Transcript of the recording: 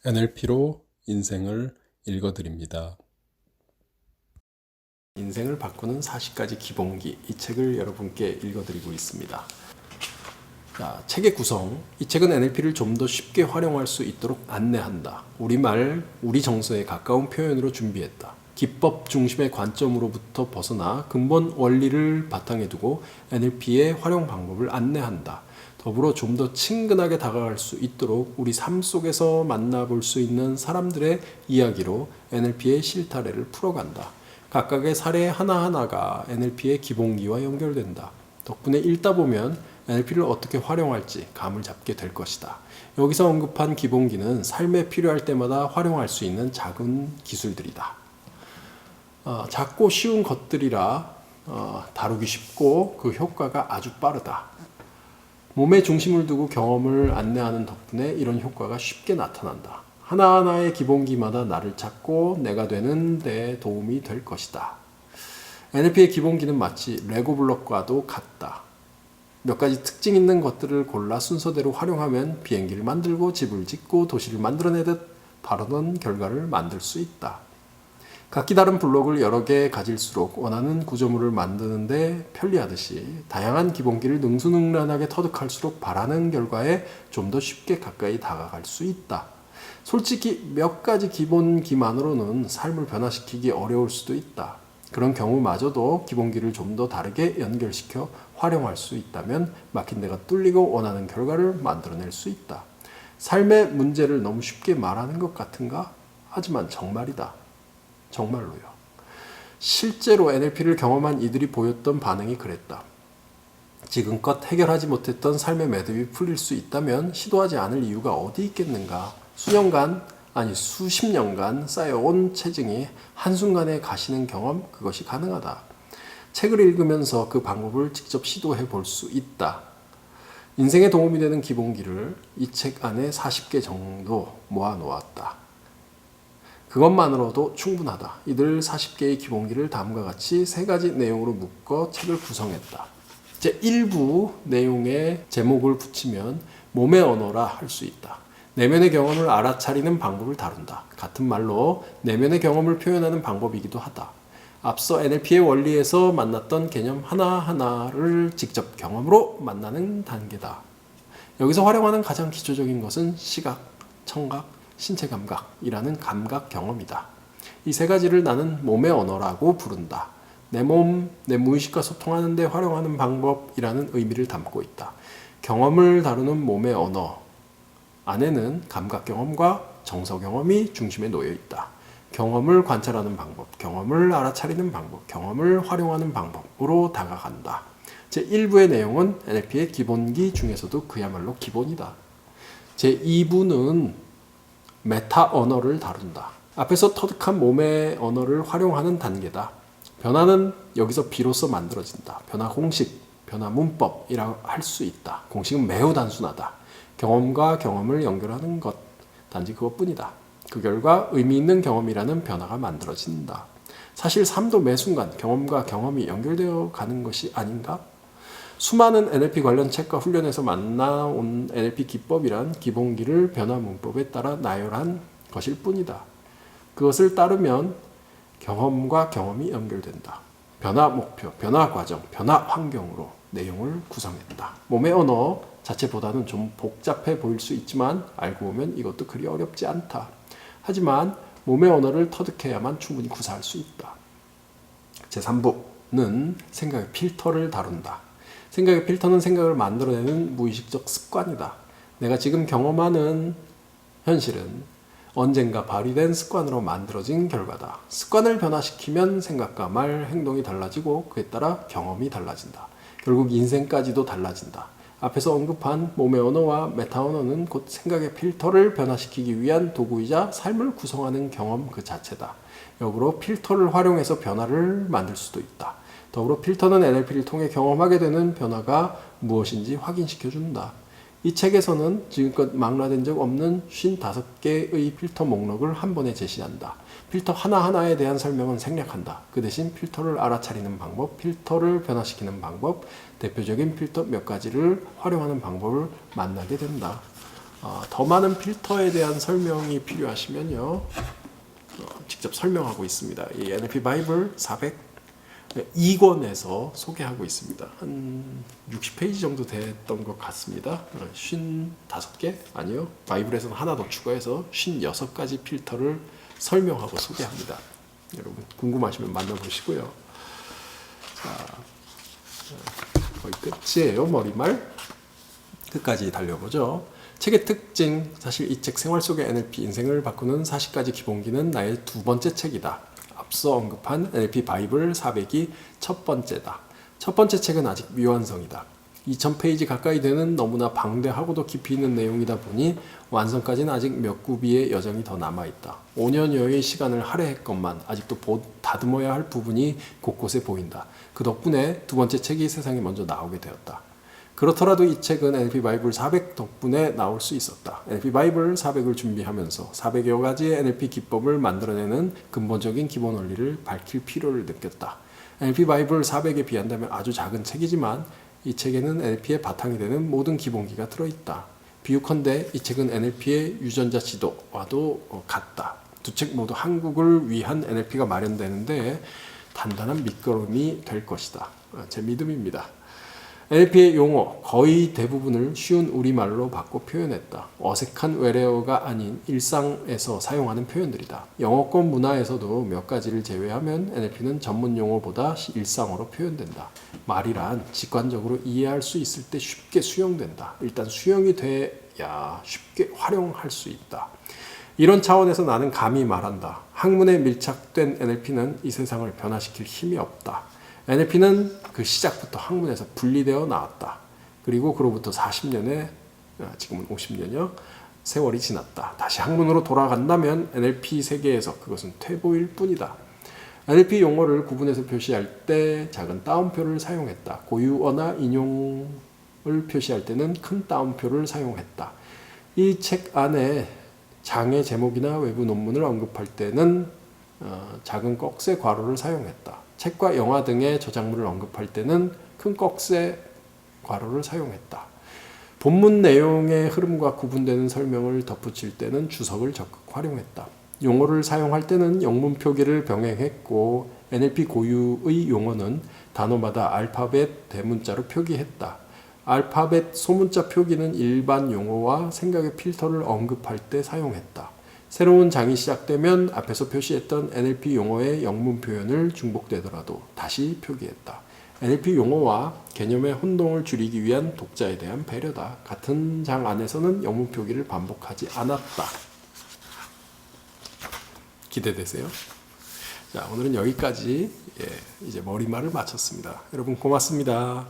NLP로 인생을 읽어드립니다. 인생을 바꾸는 40가지 기본기, 이 책을 여러분께 읽어드리고 있습니다. 자, 책의 구성. 이 책은 NLP를 좀 더 쉽게 활용할 수 있도록 안내한다. 우리말, 우리 정서에 가까운 표현으로 준비했다. 기법 중심의 관점으로부터 벗어나 근본 원리를 바탕에 두고 NLP의 활용 방법을 안내한다. 더불어 좀 더 친근하게 다가갈 수 있도록 우리 삶 속에서 만나볼 수 있는 사람들의 이야기로 NLP의 실타래를 풀어간다. 각각의 사례 하나하나가 NLP의 기본기와 연결된다. 덕분에 읽다 보면 NLP를 어떻게 활용할지 감을 잡게 될 것이다. 여기서 언급한 기본기는 삶에 필요할 때마다 활용할 수 있는 작은 기술들이다. 작고 쉬운 것들이라 다루기 쉽고 그 효과가 아주 빠르다. 몸에 중심을 두고 경험을 안내하는 덕분에 이런 효과가 쉽게 나타난다. 하나하나의 기본기마다 나를 찾고 내가 되는 데 도움이 될 것이다. NLP의 기본기는 마치 레고 블록과도 같다. 몇 가지 특징 있는 것들을 골라 순서대로 활용하면 비행기를 만들고 집을 짓고 도시를 만들어내듯 바라던 결과를 만들 수 있다. 각기 다른 블록을 여러 개 가질수록 원하는 구조물을 만드는데 편리하듯이 다양한 기본기를 능수능란하게 터득할수록 바라는 결과에 좀 더 쉽게 가까이 다가갈 수 있다. 솔직히 몇 가지 기본기만으로는 삶을 변화시키기 어려울 수도 있다. 그런 경우마저도 기본기를 좀 더 다르게 연결시켜 활용할 수 있다면 막힌 데가 뚫리고 원하는 결과를 만들어낼 수 있다. 삶의 문제를 너무 쉽게 말하는 것 같은가? 하지만 정말이다. 정말로요. 실제로 NLP를 경험한 이들이 보였던 반응이 그랬다. 지금껏 해결하지 못했던 삶의 매듭이 풀릴 수 있다면 시도하지 않을 이유가 어디 있겠는가. 수년간, 아니 수십 년간 쌓여온 체증이 한순간에 가시는 경험, 그것이 가능하다. 책을 읽으면서 그 방법을 직접 시도해 볼 수 있다. 인생에 도움이 되는 기본기를 이 책 안에 40개 정도 모아 놓았다. 그것만으로도 충분하다. 이들 40개의 기본기를 다음과 같이 세 가지 내용으로 묶어 책을 구성했다. 제1부 내용에 제목을 붙이면 몸의 언어라 할 수 있다. 내면의 경험을 알아차리는 방법을 다룬다. 같은 말로 내면의 경험을 표현하는 방법이기도 하다. 앞서 NLP의 원리에서 만났던 개념 하나하나를 직접 경험으로 만나는 단계다. 여기서 활용하는 가장 기초적인 것은 시각, 청각, 신체 감각이라는 감각 경험이다. 이 세 가지를 나는 몸의 언어라고 부른다. 내 몸, 내 무의식과 소통하는 데 활용하는 방법이라는 의미를 담고 있다. 경험을 다루는 몸의 언어 안에는 감각 경험과 정서 경험이 중심에 놓여 있다. 경험을 관찰하는 방법, 경험을 알아차리는 방법, 경험을 활용하는 방법으로 다가간다. 제1부의 내용은 NLP의 기본기 중에서도 그야말로 기본이다. 제2부는 메타 언어를 다룬다. 앞에서 터득한 몸의 언어를 활용하는 단계다. 변화는 여기서 비로소 만들어진다. 변화 공식, 변화 문법이라고 할 수 있다. 공식은 매우 단순하다. 경험과 경험을 연결하는 것, 단지 그것뿐이다. 그 결과 의미 있는 경험이라는 변화가 만들어진다. 사실 삶도 매 순간 경험과 경험이 연결되어 가는 것이 아닌가? 수많은 NLP 관련 책과 훈련에서 만나온 NLP 기법이란 기본기를 변화 문법에 따라 나열한 것일 뿐이다. 그것을 따르면 경험과 경험이 연결된다. 변화 목표, 변화 과정, 변화 환경으로 내용을 구성했다. 몸의 언어 자체보다는 좀 복잡해 보일 수 있지만 알고 보면 이것도 그리 어렵지 않다. 하지만 몸의 언어를 터득해야만 충분히 구사할 수 있다. 제3부는 생각의 필터를 다룬다. 생각의 필터는 생각을 만들어내는 무의식적 습관이다. 내가 지금 경험하는 현실은 언젠가 발휘된 습관으로 만들어진 결과다. 습관을 변화시키면 생각과 말, 행동이 달라지고 그에 따라 경험이 달라진다. 결국 인생까지도 달라진다. 앞에서 언급한 몸의 언어와 메타 언어는 곧 생각의 필터를 변화시키기 위한 도구이자 삶을 구성하는 경험 그 자체다. 역으로 필터를 활용해서 변화를 만들 수도 있다. 더불어 필터는 NLP를 통해 경험하게 되는 변화가 무엇인지 확인시켜준다. 이 책에서는 지금껏 망라된 적 없는 55개의 필터 목록을 한 번에 제시한다. 필터 하나하나에 대한 설명은 생략한다. 그 대신 필터를 알아차리는 방법, 필터를 변화시키는 방법, 대표적인 필터 몇 가지를 활용하는 방법을 만나게 된다. 더 많은 필터에 대한 설명이 필요하시면요. 직접 설명하고 있습니다. 이 NLP 바이블 402권에서 소개하고 있습니다. 한 60페이지 정도 됐던 것 같습니다. 55개? 아니요. 바이블에서는 하나 더 추가해서 56가지 필터를 설명하고 소개합니다. 여러분 궁금하시면 만나보시고요. 자, 거의 끝이에요. 머리말 끝까지 달려보죠. 책의 특징, 사실 이 책 생활 속의 NLP 인생을 바꾸는 40가지 기본기는 나의 두 번째 책이다. 앞서 언급한 NLP 바이블 400이 첫 번째다. 첫 번째 책은 아직 미완성이다. 2000페이지 가까이 되는 너무나 방대하고도 깊이 있는 내용이다 보니 완성까지는 아직 몇 구비의 여정이 더 남아있다. 5년여의 시간을 할애했건만 아직도 다듬어야 할 부분이 곳곳에 보인다. 그 덕분에 두 번째 책이 세상에 먼저 나오게 되었다. 그렇더라도 이 책은 NLP 바이블 400 덕분에 나올 수 있었다. NLP 바이블 400을 준비하면서 400여 가지의 NLP 기법을 만들어내는 근본적인 기본 원리를 밝힐 필요를 느꼈다. NLP 바이블 400에 비한다면 아주 작은 책이지만 이 책에는 NLP의 바탕이 되는 모든 기본기가 들어있다. 비유컨대 이 책은 NLP의 유전자 지도와도 같다. 두 책 모두 한국을 위한 NLP가 마련되는데 단단한 밑거름이 될 것이다. 제 믿음입니다. NLP의 용어 거의 대부분을 쉬운 우리말로 바꿔 표현했다. 어색한 외래어가 아닌 일상에서 사용하는 표현들이다. 영어권 문화에서도 몇 가지를 제외하면 NLP는 전문 용어보다 일상어로 표현된다. 말이란 직관적으로 이해할 수 있을 때 쉽게 수용된다. 일단 수용이 돼야 쉽게 활용할 수 있다. 이런 차원에서 나는 감히 말한다. 학문에 밀착된 NLP는 이 세상을 변화시킬 힘이 없다. NLP는 그 시작부터 학문에서 분리되어 나왔다. 그리고 그로부터 40년에 지금은 50년여 세월이 지났다. 다시 학문으로 돌아간다면 NLP 세계에서 그것은 퇴보일 뿐이다. NLP 용어를 구분해서 표시할 때 작은 따옴표를 사용했다. 고유어나 인용을 표시할 때는 큰 따옴표를 사용했다. 이 책 안에 장의 제목이나 외부 논문을 언급할 때는 작은 꺽쇠 괄호를 사용했다. 책과 영화 등의 저작물을 언급할 때는 큰 꺽쇠 괄호를 사용했다. 본문 내용의 흐름과 구분되는 설명을 덧붙일 때는 주석을 적극 활용했다. 용어를 사용할 때는 영문 표기를 병행했고 NLP 고유의 용어는 단어마다 알파벳 대문자로 표기했다. 알파벳 소문자 표기는 일반 용어와 생각의 필터를 언급할 때 사용했다. 새로운 장이 시작되면 앞에서 표시했던 NLP 용어의 영문 표현을 중복되더라도 다시 표기했다. NLP 용어와 개념의 혼동을 줄이기 위한 독자에 대한 배려다. 같은 장 안에서는 영문 표기를 반복하지 않았다. 기대되세요? 자, 오늘은 여기까지 이제 머리말을 마쳤습니다. 여러분 고맙습니다.